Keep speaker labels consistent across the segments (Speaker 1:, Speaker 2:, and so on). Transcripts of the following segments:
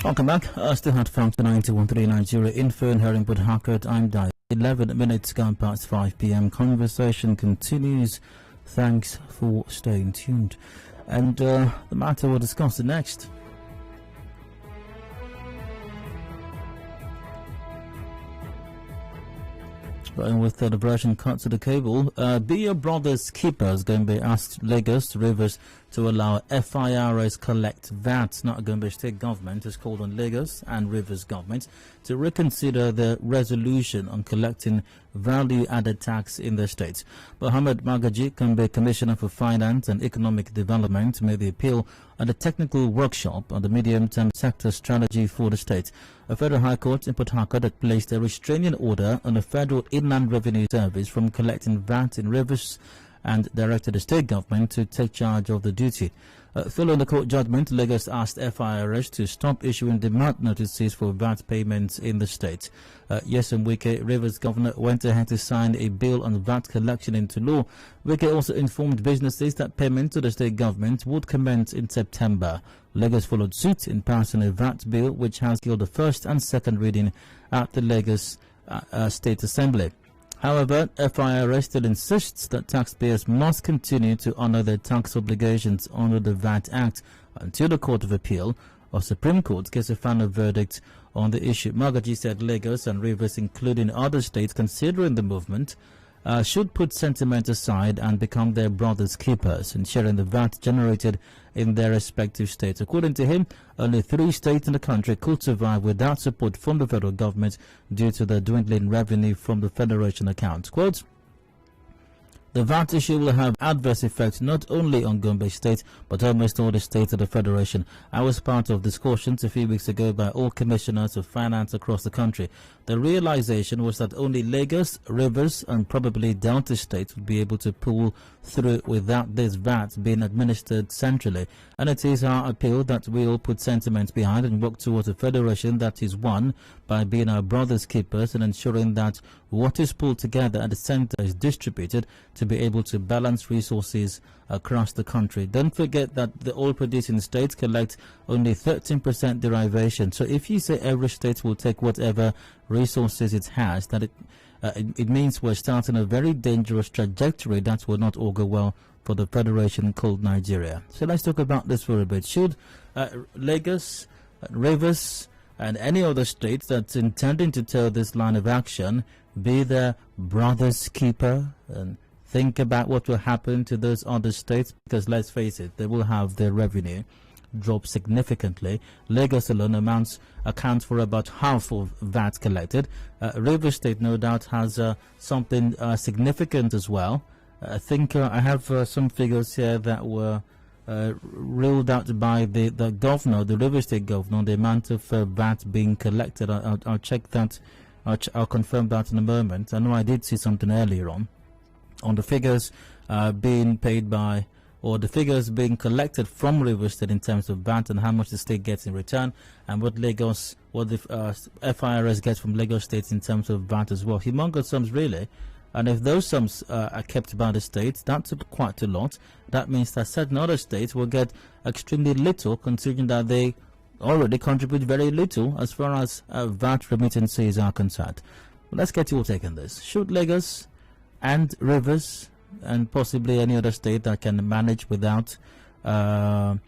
Speaker 1: Welcome back. Still had from 91.3 Nigeria Info and here in Port Harcourt. I'm Adedayo. 11 minutes gone past 5 p.m. Conversation continues. Thanks for staying tuned. And the matter we'll discuss next. And with the version cut to the cable, be your brother's keepers. Gombe asked Lagos Rivers to allow FIRS collect VAT. Not Gombe state government has called on Lagos and Rivers government to reconsider the resolution on collecting value-added tax in the state. Mohammed Magaji, Gombe Commissioner for Finance and Economic Development, made the appeal at a technical workshop on the medium-term sector strategy for the state. A federal high court in Port Harcourt had placed a restraining order on the Federal Inland Revenue Service from collecting VAT in Rivers and directed the state government to take charge of the duty. Following the court judgment, Lagos asked FIRS to stop issuing demand notices for VAT payments in the state. Yesterday, Wike, Rivers governor, went ahead to sign a bill on VAT collection into law. Wike also informed businesses that payment to the state government would commence in September. Lagos followed suit in passing a VAT bill, which has held the first and second reading at the Lagos State Assembly. However, FIRS still insists that taxpayers must continue to honor their tax obligations under the VAT Act until the Court of Appeal or Supreme Court gets a final verdict on the issue. Magaji said Lagos and Rivers, including other states considering the movement, should put sentiment aside and become their brothers' keepers in sharing the VAT generated in their respective states. According to him, only 3 states in the country could survive without support from the federal government due to the dwindling revenue from the federation account. Quote, the VAT issue will have adverse effects not only on Gombe State but almost all the states of the Federation. I was part of discussions a few weeks ago by all commissioners of finance across the country. The realization was that only Lagos, Rivers and probably Delta states would be able to pull through without this VAT being administered centrally. And it is our appeal that we all put sentiment behind and work towards a federation that is one by being our brothers' keepers and ensuring that what is pulled together at the center is distributed to be able to balance resources across the country. Don't forget that the oil-producing states collect only 13% derivation. So if you say every state will take whatever resources it has, that it means we're starting a very dangerous trajectory that will not augur well for the federation called Nigeria. So let's talk about this for a bit. Should Lagos, Rivers and any other state that's intending to take this line of action be their brother's keeper and think about what will happen to those other states? Because let's face it, they will have their revenue drop significantly. Lagos alone accounts for about half of VAT collected. Rivers State no doubt has something significant as well. I think I have some figures here that were ruled out by the governor, the River State governor, the amount of VAT being collected. I'll check that. I'll confirm that in a moment. I know I did see something earlier on the figures being paid by, or the figures being collected from River State in terms of VAT and how much the state gets in return, and what the FIRS gets from Lagos State in terms of VAT as well. Humongous sums, really. And if those sums are kept by the states, that's quite a lot. That means that certain other states will get extremely little, considering that they already contribute very little as far as VAT remittances are concerned. But let's get your take on this. Should Lagos and Rivers and possibly any other state that can manage without alone,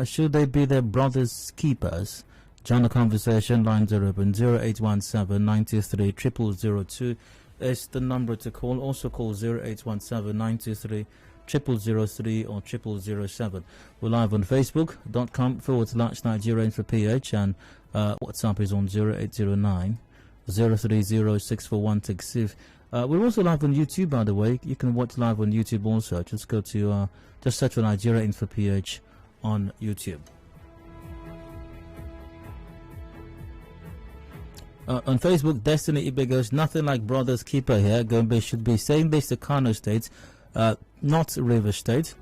Speaker 1: should they be their brothers' keepers? Join the conversation. Lines are open. 0817 93 0002 is the number to call. Also call 0817 93 0003 or 0007. We're live on Facebook.com/Nigeria Info PH, and WhatsApp is on 0809 030-64166. We're also live on YouTube, by the way. You can watch live on YouTube also. Just go to just search for Nigeria Info PH on YouTube. On Facebook, Destiny Ibe goes, nothing like brothers keeper here. Gombe should be saying this to Kano State, not River State.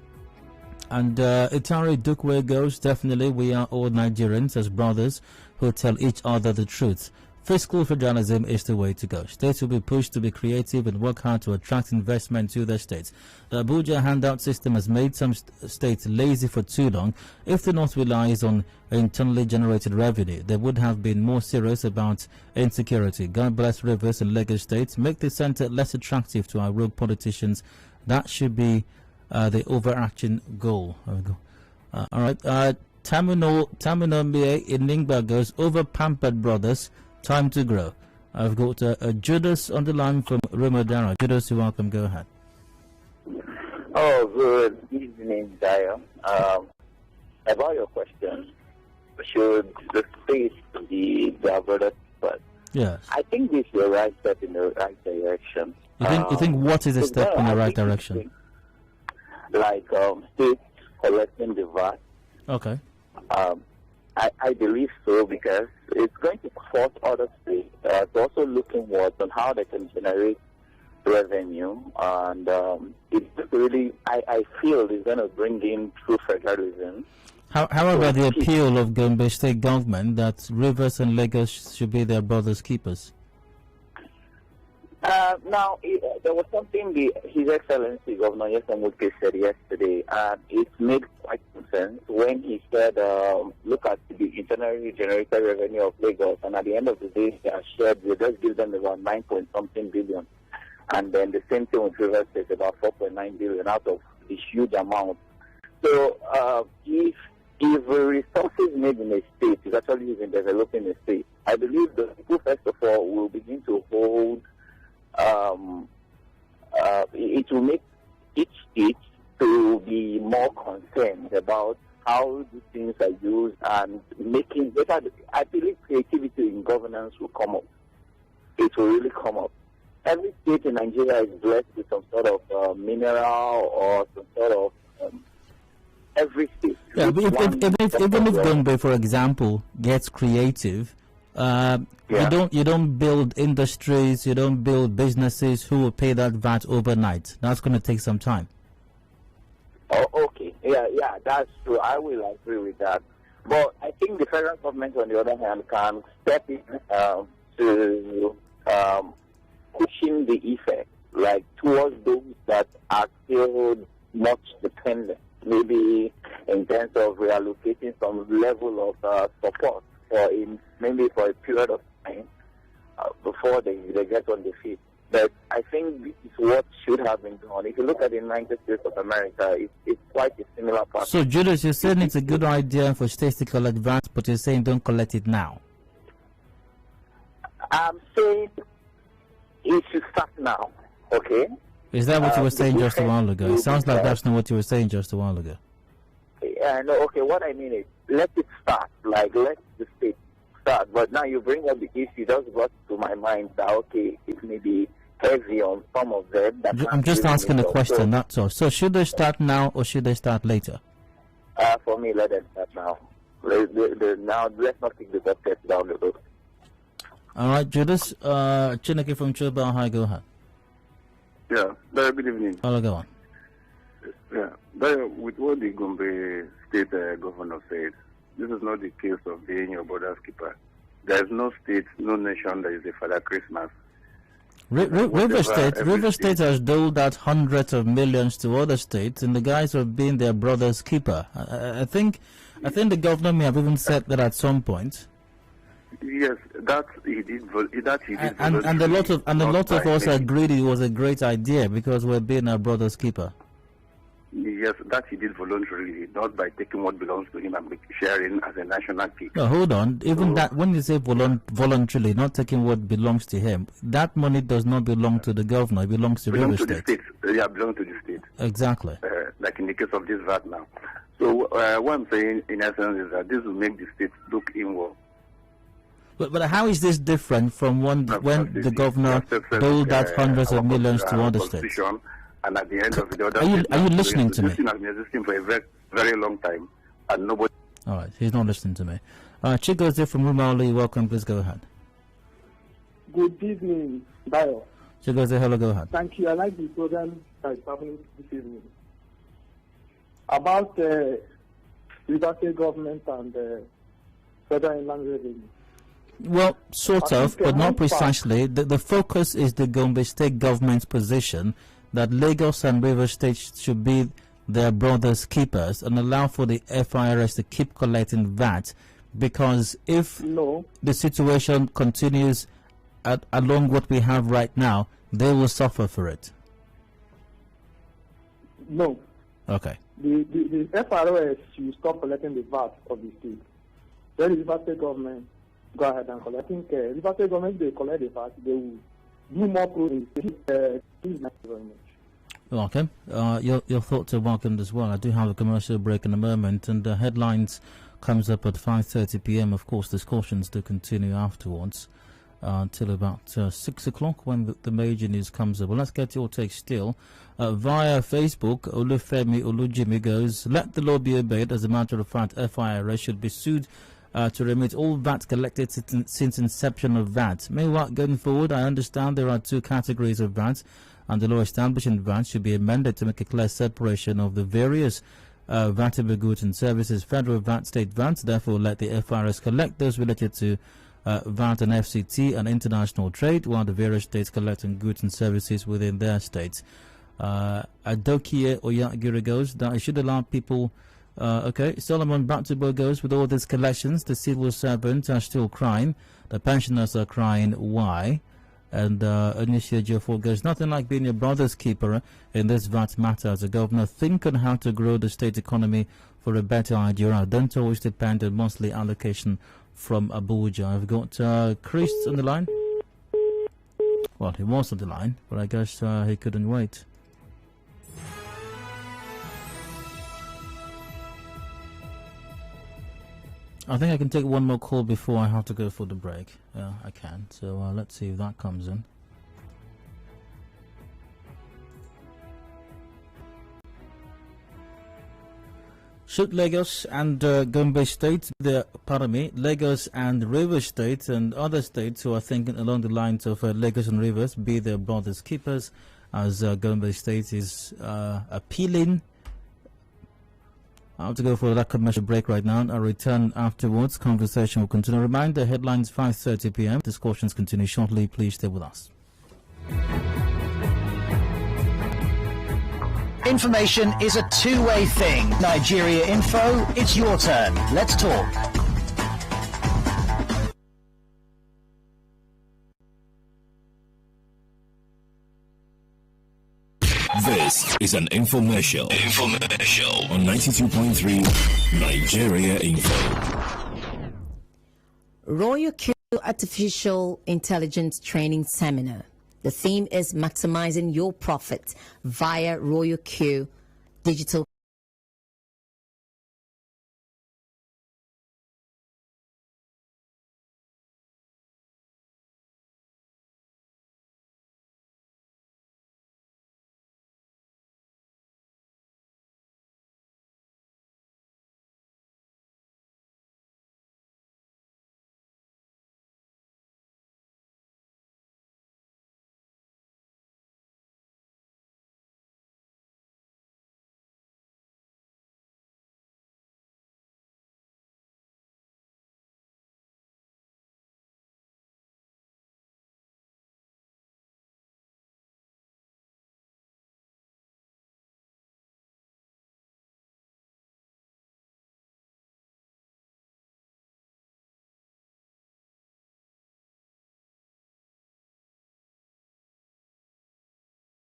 Speaker 1: And Itari Dukwe goes, definitely we are all Nigerians as brothers who tell each other the truth. Fiscal federalism is the way to go. States will be pushed to be creative and work hard to attract investment to their states. The Abuja handout system has made some states lazy for too long. If the North relies on internally generated revenue, they would have been more serious about insecurity. God bless Rivers and Lagos states. Make the center less attractive to our rogue politicians. That should be the overarching goal. All right. Tamino Mie in Ningba goes, over pampered brothers, time to grow. I've got Judas on the line from Rumadara. Judas, you're welcome. Go ahead.
Speaker 2: Oh, good evening, Dayo. About your question, should the state be their brother first?
Speaker 1: Yes.
Speaker 2: I think this is the right step in the right direction.
Speaker 1: You think what is a step in the right direction?
Speaker 2: Like states collecting the VAT.
Speaker 1: Okay.
Speaker 2: I believe so, because it's going to force other states to also look inwards on how they can generate revenue, and it's really, I feel it's going to bring in true federalism.
Speaker 1: How about the appeal of Gombe state government that Rivers and Lagos should be their brothers' keepers?
Speaker 2: Now, there was something His Excellency Governor Yesamuke said yesterday, and it made quite some sense when he said, look at the internally generated revenue of Lagos, and at the end of the day, they are shared, we just give them about 9-point-something billion. And then the same thing with Rivers State, about 4.9 billion out of this huge amount. So, if resources made in a state is actually used in developing a state, I believe the people, first of all, will begin to hold it will make each state to be more concerned about how these things are used and making better. I believe creativity in governance will come up. It will really come up. Every state in Nigeria is blessed with some sort of mineral or some sort of every state.
Speaker 1: Yeah, but even if Gombe, for example, gets creative, you don't build industries, you don't build businesses who will pay that VAT overnight. That's going to take some time.
Speaker 2: Oh, okay. Yeah, that's true. I will agree with that. But I think the federal government, on the other hand, can step in to pushing the effect, like towards those that are still much dependent, maybe in terms of reallocating some level of support maybe for a period of time before they get on the feet. But I think this is what should have been done. If you look at the United States of America, it's quite a similar pattern.
Speaker 1: So, Judas, you're saying it's a good idea for states to collect VAT, but you're saying don't collect it now.
Speaker 2: I'm saying it should start now, okay?
Speaker 1: Is that what you were saying just a while ago? It sounds like that's not what you were saying just a while ago.
Speaker 2: No, okay, what I mean is, let it start, like, let the state start. But now you bring up the issue, just brought to my mind that, okay, it may be heavy on some of them.
Speaker 1: I'm just asking a question, that's all. So should they start now or should they start later?
Speaker 2: For me, let them start now. Now, let's not take the bucket down the road.
Speaker 1: All right, Judas, Chineke from Choba, hi, go ahead.
Speaker 3: Yeah, very good evening.
Speaker 1: Hello, go on.
Speaker 3: Yeah, with what the Gombe state governor said, this is not the case of being your brother's keeper. There is no state, no nation that is a Father Christmas.
Speaker 1: River State has doled out hundreds of millions to other states in the guise of being their brother's keeper. I think the governor may have even said that at some point.
Speaker 3: Yes, that he did.
Speaker 1: And a lot of us agreed it was a great idea because we're being our brother's keeper.
Speaker 3: Yes, that he did voluntarily, not by taking what belongs to him and sharing as a national cake.
Speaker 1: No, hold on. Even that, when you say voluntarily, not taking what belongs to him, that money does not belong to the governor. It belongs to River State.
Speaker 3: The state. Yeah, belongs to the state.
Speaker 1: Exactly.
Speaker 3: Like in the case of this VAT now. So what I'm saying, in essence, is that this will make the state look inward.
Speaker 1: But how is this different from when the governor doled out hundreds of millions to other states?
Speaker 3: And at the end of the other,
Speaker 1: are you listening to me?
Speaker 3: This thing has been existing for a very, very long time, and nobody.
Speaker 1: All right, he's not listening to me. Chigozie from Rumali, welcome. Please go ahead.
Speaker 4: Good evening, Bayo.
Speaker 1: Chigozie, hello, go ahead.
Speaker 4: Thank you. I like the program that is happening this evening. About the State government and federal inland revenue.
Speaker 1: Well, sort
Speaker 4: I
Speaker 1: of,
Speaker 4: think
Speaker 1: but not
Speaker 4: one part,
Speaker 1: precisely. The focus is the Gombe state government's position that Lagos and Rivers State should be their brothers' keepers and allow for the FIRS to keep collecting VAT, because if
Speaker 4: no,
Speaker 1: the situation continues along what we have right now, they will suffer for it.
Speaker 4: no.
Speaker 1: Okay.
Speaker 4: The FRS should stop collecting the VAT of the state. Then the River State government go ahead and collect. I think River State government, they collect the VAT, they will do more pro in the state. Thank you very much.
Speaker 1: Okay. Your thoughts are welcomed as well. I do have a commercial break in a moment, and the headlines comes up at 5:30 p.m. Of course, discussions do continue afterwards until about 6 o'clock when the major news comes up. Well, let's get your take still. Via Facebook, Olufemi Olujimi goes, let the law be obeyed. As a matter of fact, FIRS should be sued to remit all VAT collected since inception of VAT. Meanwhile, going forward, I understand there are two categories of VAT, and the law establishing VAT should be amended to make a clear separation of the various VATable goods and services, federal VAT, state VAT. Therefore, let the FIRS collect those related to VAT and FCT and international trade, while the various states collecting goods and services within their states. Adokie Oyagiri goes that I should allow people. Okay, Solomon Bratabo goes, with all these collections, the civil servants are still crying, the pensioners are crying, why? And Onishi Ejiofor goes, nothing like being your brother's keeper in this VAT matter. As a governor, think on how to grow the state economy for a better idea. Don't always depend on monthly allocation from Abuja. I've got Chris on the line. Well, he was on the line, but I guess he couldn't wait. I think I can take one more call before I have to go for the break. Yeah, I can. So let's see if that comes in. Should Lagos and Gombe State, Lagos and Rivers State and other states who are thinking along the lines of Lagos and Rivers be their brothers' keepers, as Gombe State is appealing? I have to go for that commercial break right now. I'll return afterwards. Conversation will continue. Reminder, headlines 5:30 p.m. Discussions continue shortly. Please stay with us.
Speaker 5: Information is a two-way thing. Nigeria Info, it's your turn. Let's talk.
Speaker 6: This is an infomercial on 92.3 Nigeria Info.
Speaker 7: Royal Q Artificial Intelligence Training Seminar. The theme is maximizing your profit via Royal Q Digital.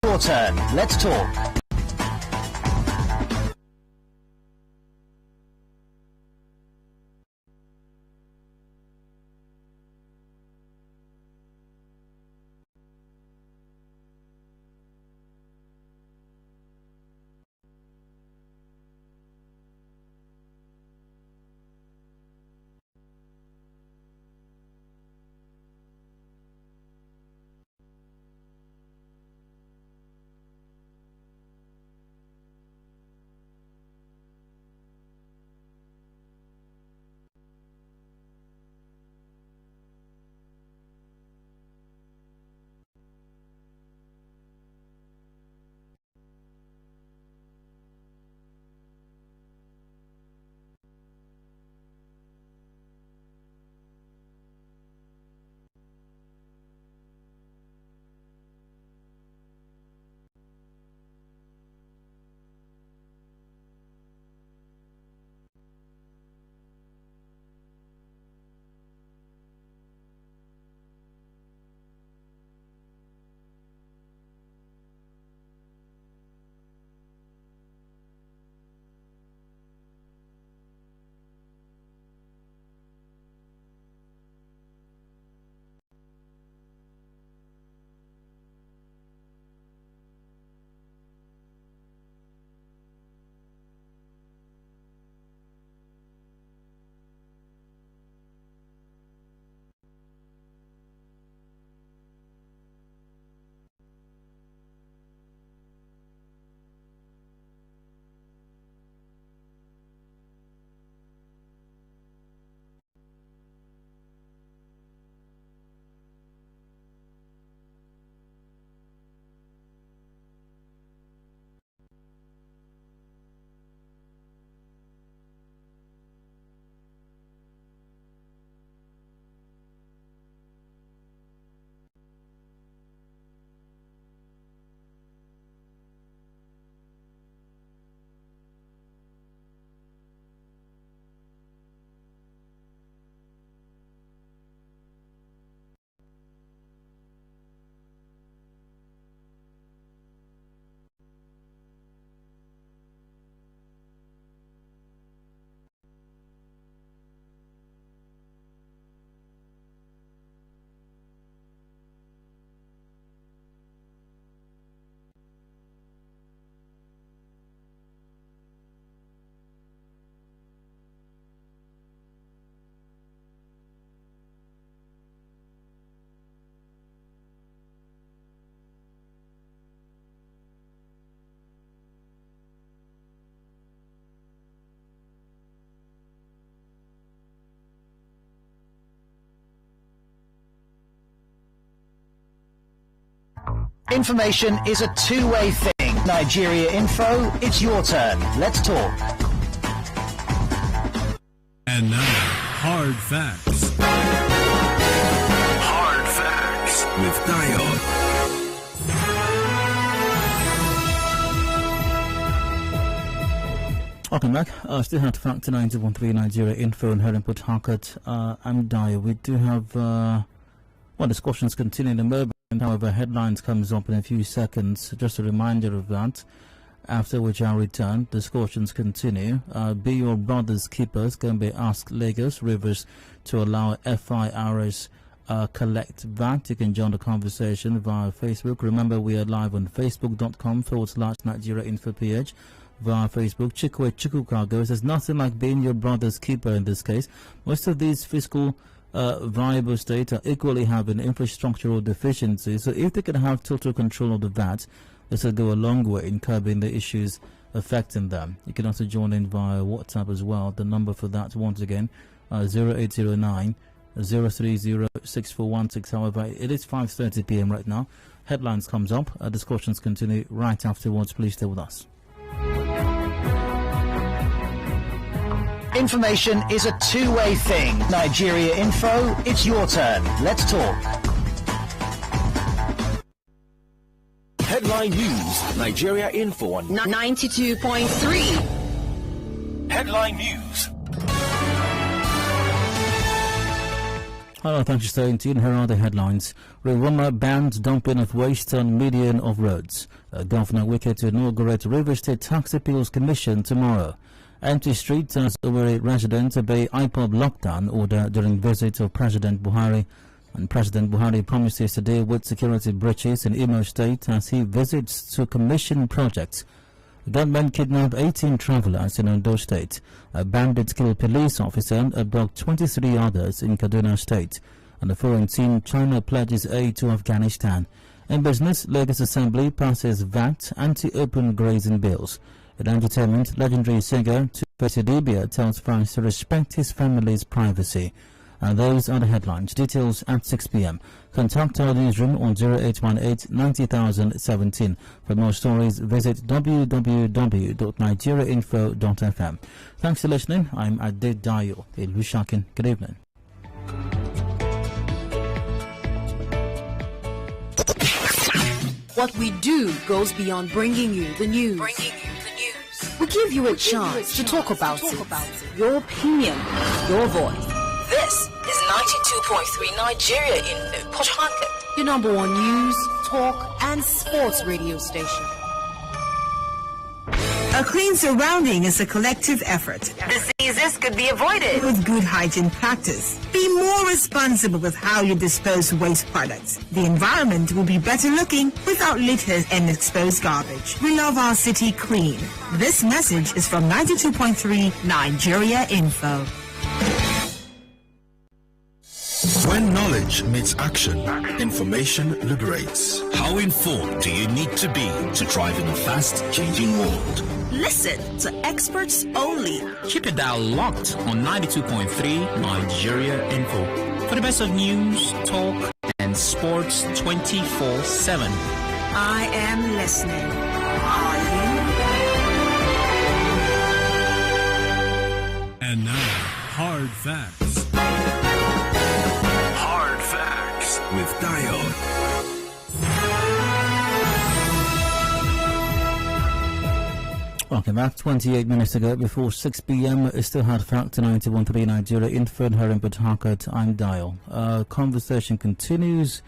Speaker 5: Your turn. Let's talk. Information is a two-way thing. Nigeria Info, it's your turn. Let's talk.
Speaker 6: And now, Hard Facts. Hard Facts with Dio.
Speaker 1: Welcome back. Still have Factor 90.3 Nigeria Info and here in Port Harcourt. I'm Dio. We do have, discussions continue in a moment. However, headlines comes up in a few seconds. Just a reminder of that. After which I'll return. Discussions continue. Be Your Brother's Keepers Gombe ask Lagos Rivers to allow FIRs collect VAT. You can join the conversation via Facebook. Remember, we are live on facebook.com/Nigeria Info PH. Via Facebook. Chikwe Chikukago says nothing like being your brother's keeper in this case. Most of these fiscal viable states are equally having infrastructural deficiencies, so if they can have total control of the VAT, this will go a long way in curbing the issues affecting them. You can also join in via WhatsApp as well. The number for that, once again, 0809 030 6416. However, it is 5:30 p.m. right now. Headlines comes up. Discussions continue right afterwards. Please stay with us.
Speaker 5: Information is a two-way thing. Nigeria Info, it's your turn. Let's talk.
Speaker 6: Headline News, Nigeria Info on
Speaker 7: 92.3.
Speaker 6: Headline News.
Speaker 1: Hello, thanks for staying tuned. Here are the headlines. Rwanda bans dumping of waste on median of roads. Governor Wike to inaugurate River State Tax Appeals Commission tomorrow. Empty streets as Owerri residents obey IPOB lockdown order during visit of President Buhari. And President Buhari promises to deal with security breaches in Imo State as he visits to commission projects. Gunmen kidnapped 18 travelers in Ondo State. A bandit killed police officer and abducted 23 others in Kaduna State. And the foreign team, China pledges aid to Afghanistan. In business, Lagos Assembly passes VAT anti-open grazing bills. In entertainment, legendary singer Tupac Idibia tells fans to respect his family's privacy. And those are the headlines. Details at 6 p.m. Contact our newsroom on 0818 90017. For more stories, visit www.nigeriainfo.fm. Thanks for listening. I'm Adedayo Elusakin. Good evening.
Speaker 8: What we do goes beyond bringing you the news. We give you a chance to talk about it. Your opinion, your voice.
Speaker 9: This is 92.3 Nigeria in Port Harcourt.
Speaker 8: Your number one news, talk, and sports radio station.
Speaker 10: A clean surrounding is a collective effort.
Speaker 9: Diseases could be avoided
Speaker 10: with good hygiene practice. Be more responsible with how you dispose waste products. The environment will be better looking without litter and exposed garbage. We love our city clean. This message is from 92.3 Nigeria Info.
Speaker 6: When knowledge meets action, information liberates. How informed do you need to be to thrive in a fast-changing world?
Speaker 10: Listen to experts only.
Speaker 11: Keep it dial locked on 92.3 Nigeria Info for the best of news, talk, and sports 24/7.
Speaker 10: I am listening. Are
Speaker 6: you? And now, Hard Facts. Hard Facts with Dio.
Speaker 1: Welcome back. 28 minutes ago, before 6 p.m. Still had Factor 91.3 Nigeria Info and here in Port Harcourt. I'm Dial. Conversation continues.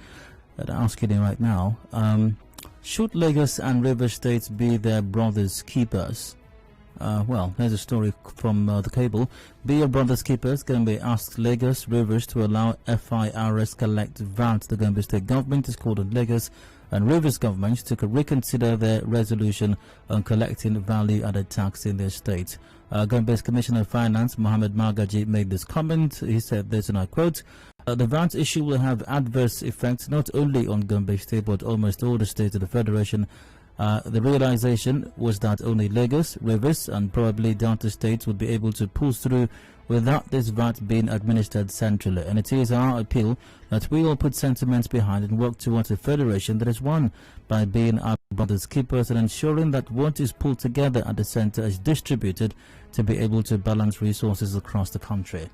Speaker 1: Asking you right now, should Lagos and River States be their brothers' keepers? Well, here's a story from the cable. Be Your Brother's Keepers. Gombe asked Lagos Rivers to allow FIRs collect VAT. The Gombe State government is called on Lagos and Rivers governments to reconsider their resolution on collecting value-added tax in their state. Gombe's Commissioner of Finance, Mohammed Magaji, made this comment. He said this, and I quote, the VAT issue will have adverse effects not only on Gombe State but almost all the states of the Federation. The realization was that only Lagos, Rivers and probably Delta states would be able to pull through without this VAT being administered centrally. And it is our appeal that we all put sentiments behind and work towards a federation that is won by being our brothers' keepers and ensuring that what is pulled together at the center is distributed to be able to balance resources across the country.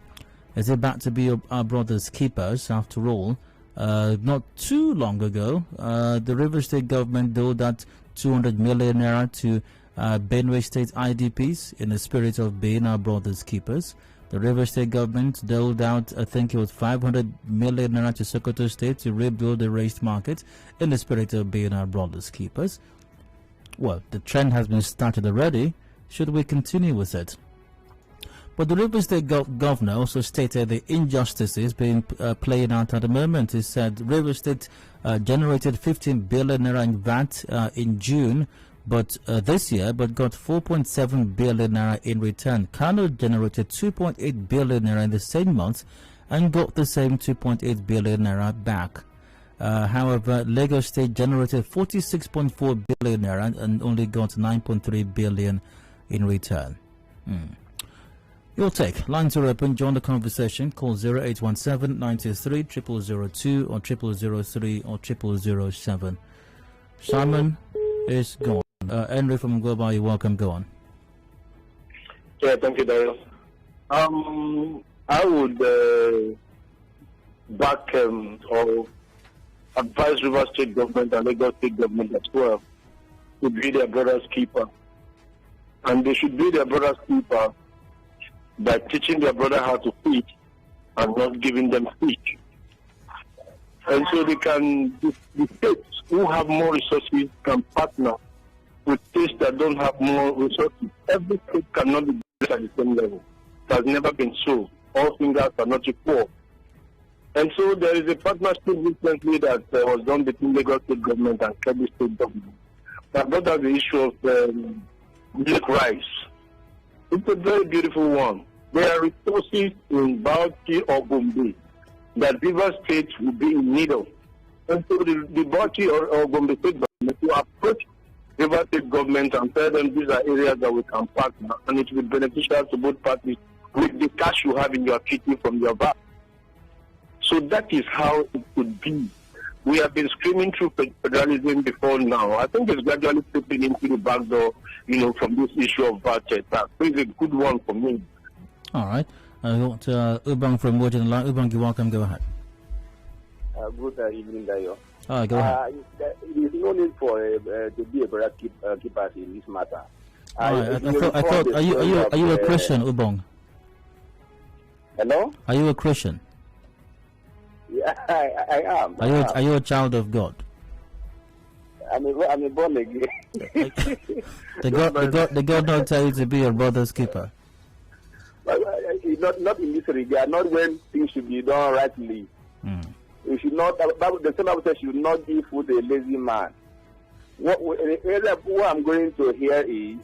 Speaker 1: Is it back to be our brothers' keepers? After all, not too long ago, the River State government doled out 200 million naira to Benue State IDPs in the spirit of being our brothers' keepers. The River State government doled out, I think it was 500 million naira to Sokoto State to rebuild the raised market in the spirit of being our brothers' keepers. Well, the trend has been started already. Should we continue with it? But the River State governor also stated the injustices being played out at the moment. He said River State generated 15 billion naira in VAT in June, but this year, but got 4.7 billion naira in return. Kano generated 2.8 billion naira in the same month and got the same 2.8 billion naira back. However, Lagos State generated 46.4 billion naira and only got 9.3 billion in return. Your take. Lines are open. Join the conversation. Call 0817 93 0002 or 0003 or 0007. Simon is gone. Henry from Gombe, you're welcome. Go on.
Speaker 12: Yeah, thank you, Dario. I would back or advise River State government and Lagos State government as well to be their brother's keeper. And they should be their brother's keeper by teaching their brother how to fish and not giving them fish. And so they can, the states who have more resources can partner with states that don't have more resources. Every state cannot be at the same level. It has never been so. All fingers are not equal. And so there is a partnership recently that was done between Lagos State government and Kebbi State government. But that is the issue of milk rice. It's a very beautiful one. There are resources in Bauchi or Gombe that River State will be in need of. And so the Bauchi or Gombe State government will approach River State government and tell them these are areas that we can partner, and it will be beneficial to both parties with the cash you have in your kitty from your VAT. So that is how it could be. We have been screaming through federalism before now. I think it's gradually slipping into the back door, from this issue of VAT tax. So it's a good one for me.
Speaker 1: All right. I got Ubang from Wood in line. Ubang, you're welcome. Go ahead.
Speaker 13: Good evening, Dayo.
Speaker 1: All right, go ahead.
Speaker 13: There is no need for to be a brother keeper in this matter.
Speaker 1: All right. I thought. Are you a Christian, Ubang?
Speaker 13: Hello.
Speaker 1: Are you a Christian?
Speaker 13: Yeah, I am.
Speaker 1: Are you a child of God?
Speaker 13: I'm a born again.
Speaker 1: The God not tell you to be your brother's keeper.
Speaker 13: Not in this regard. Not when things should be done rightly. You should not. The same Bible says, "You should not give food to a lazy man." What I'm going to hear is,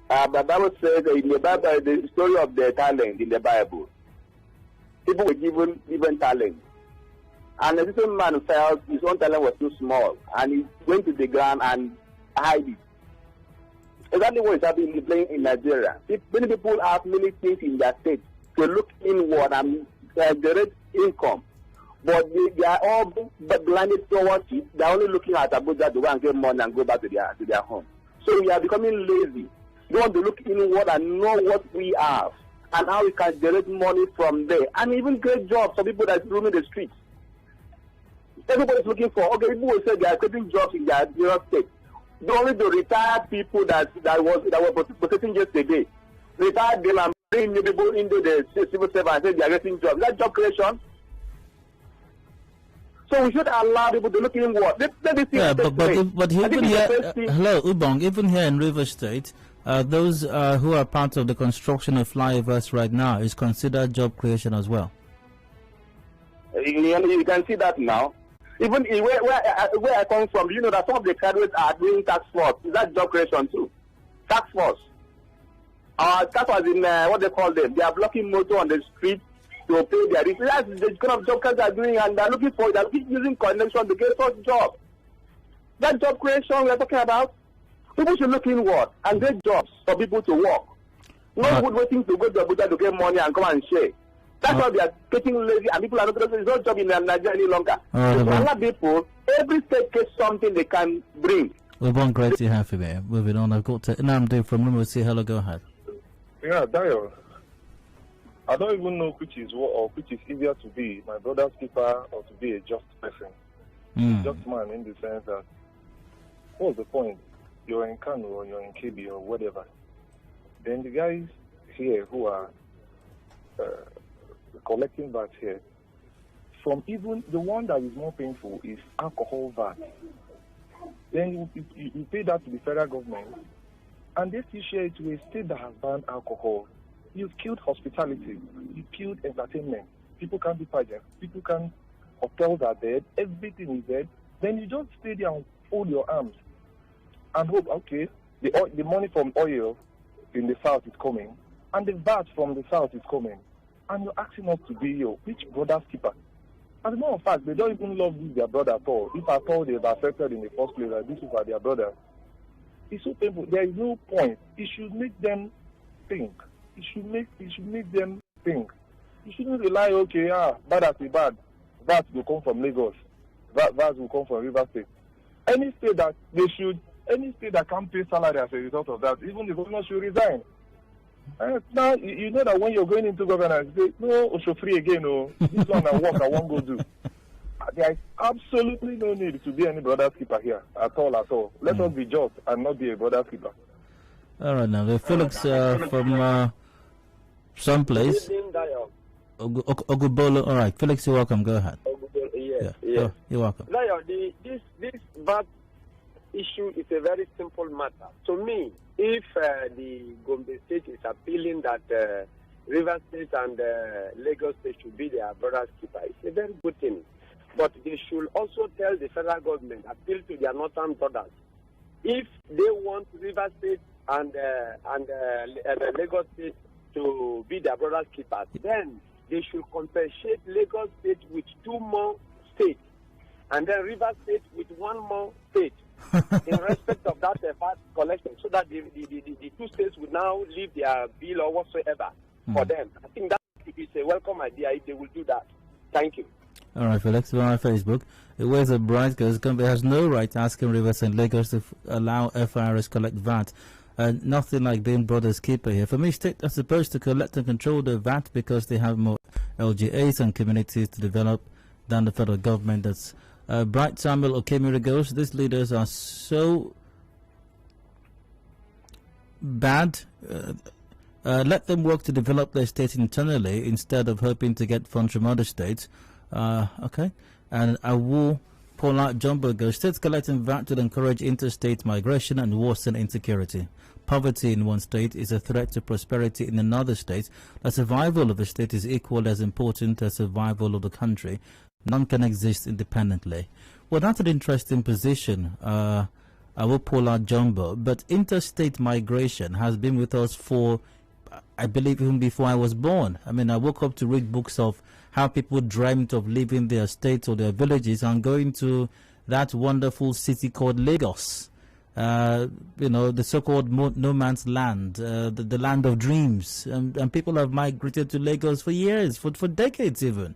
Speaker 13: the Bible says in the Bible, the story of the talent in the Bible. People were given talent, and a certain man felt his own talent was too small, and he went to the ground and hid it. Exactly what is happening in Nigeria. Many people have many things in their state to look inward and generate income, but they are all blinded towards it. They are only looking at Abuja to go and get money and go back to their home. So we are becoming lazy. We want to look inward and know what we have and how we can generate money from there, and even create jobs for people that roaming the streets. Everybody is looking for. People will say they are creating jobs in their state. Only the retired people that were protesting yesterday, retired them and bring new people into the civil service and say they are getting jobs. Is that job creation? So we should allow people to look inward.
Speaker 1: But even here, hello Ubong, even here in River State, those who are part of the construction of flyovers right now is considered job creation as well.
Speaker 13: You can see that now. Even where I come from, that some of the graduates are doing tax force. Is that job creation too? Tax force. Tax force in what they call them. They are blocking motor on the street to pay their risk. That's the kind of job they are doing, and they're looking for. They're using connection to get first job. That job creation we're talking about. People should look inward and get jobs for people to work. No good waiting to go to Abuja to get money and come and share. That's why they are getting lazy and people are not going to say, there's no job in Nigeria any longer. So other people, every state gets something they can bring.
Speaker 1: Well, one great to have you here. Moving on, I've got Nnamdi from Rimo. Say hello, go ahead.
Speaker 14: Yeah, Dayo. I don't even know which is what or which is easier to be, my brother's keeper or to be a just person. A just man in the sense that, what's the point? You're in Kano or you're in KB or whatever. Then the guys here who are collecting VAT here, from even the one that is more painful is alcohol VAT. Then you pay that to the federal government, and they still share it to a state that has banned alcohol. You've killed hospitality, you've killed entertainment. People can't do pageants, people can't, hotels are dead, everything is dead. Then you just stay there and fold your arms and hope, okay, the money from oil in the south is coming, and the VAT from the south is coming, and you're asking us to be your which brother's keeper? As a matter of fact, they don't even love this their brother at all. If at all they've accepted in the first place that this is for their brother, it's so painful. There is no point. It should make them think. It should make them think. You shouldn't rely, okay, bad as a bad. VAT will come from Lagos. VAT will come from River State. Any state that can't pay salary as a result of that, even the governor should resign. Now, you know that when you're going into governance, you say, no, Oshofri again, no, this one I work, I won't go do. There is absolutely no need to be any brother's keeper here, at all. Let us be just and not be a brother's keeper.
Speaker 1: All right, now, the Felix from someplace. Ogubolo, all right. Felix, you're welcome, go ahead.
Speaker 15: Yes.
Speaker 1: Oh, you're welcome.
Speaker 15: This VAT issue is a very simple matter. To me, if the Gombe State is appealing that River State and Lagos State should be their brother's keeper, it's a very good thing. But they should also tell the federal government, appeal to their northern brothers, if they want River State and Lagos State to be their brother's keepers, then they should compensate Lagos State with 2 more states, and then River State with 1 more state. In respect of that VAT collection, so that the 2 states will now leave their bill or whatsoever for them. I think that is a welcome idea if they will do that. Thank you.
Speaker 1: All right, Felix, we're on Facebook. It wears a bright because Gombe has no right asking Rivers and Lagos to allow FIRS collect VAT. Nothing like being brother's keeper here. For me, states are supposed to collect and control the VAT because they have more LGAs and communities to develop than the federal government. That's Bright Samuel Okemiri goes, these leaders are so bad. Let them work to develop their state internally instead of hoping to get funds from other states. Okay. And Awu Paula Jumbo goes, states collecting VAT to encourage interstate migration and worsen insecurity. Poverty in one state is a threat to prosperity in another state. The survival of a state is equally as important as survival of the country. None can exist independently. Well, that's an interesting position, Awu Paula Jumbo. But interstate migration has been with us for, I believe, even before I was born. I mean, I woke up to read books of how people dreamt of leaving their states or their villages and going to that wonderful city called Lagos. You know, the so-called no man's land, the land of dreams. And people have migrated to Lagos for years, for decades even,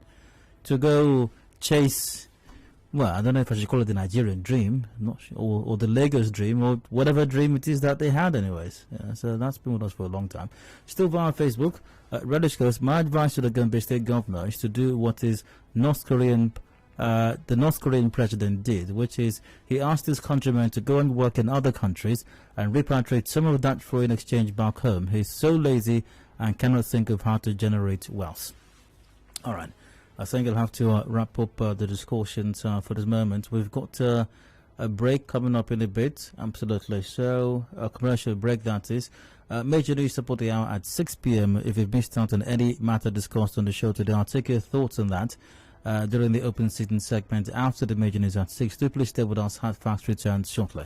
Speaker 1: to go chase, well, I don't know if I should call it the Nigerian dream, not sure, or the Lagos dream, or whatever dream it is that they had anyways. Yeah, so that's been with us for a long time. Still via Facebook, Reddish goes, my advice to the Gombe State Governor is to do what is the North Korean president did, which is he asked his countrymen to go and work in other countries and repatriate some of that foreign exchange back home. He's so lazy and cannot think of how to generate wealth. All right. I think I'll have to wrap up the discussions for this moment. We've got a break coming up in a bit, absolutely. So, a commercial break, that is. Major News Support the Hour at 6 p.m. If you've missed out on any matter discussed on the show today, I'll take your thoughts on that during the open season segment after the Major News at 6. Do please stay with us. Hard Facts returns shortly.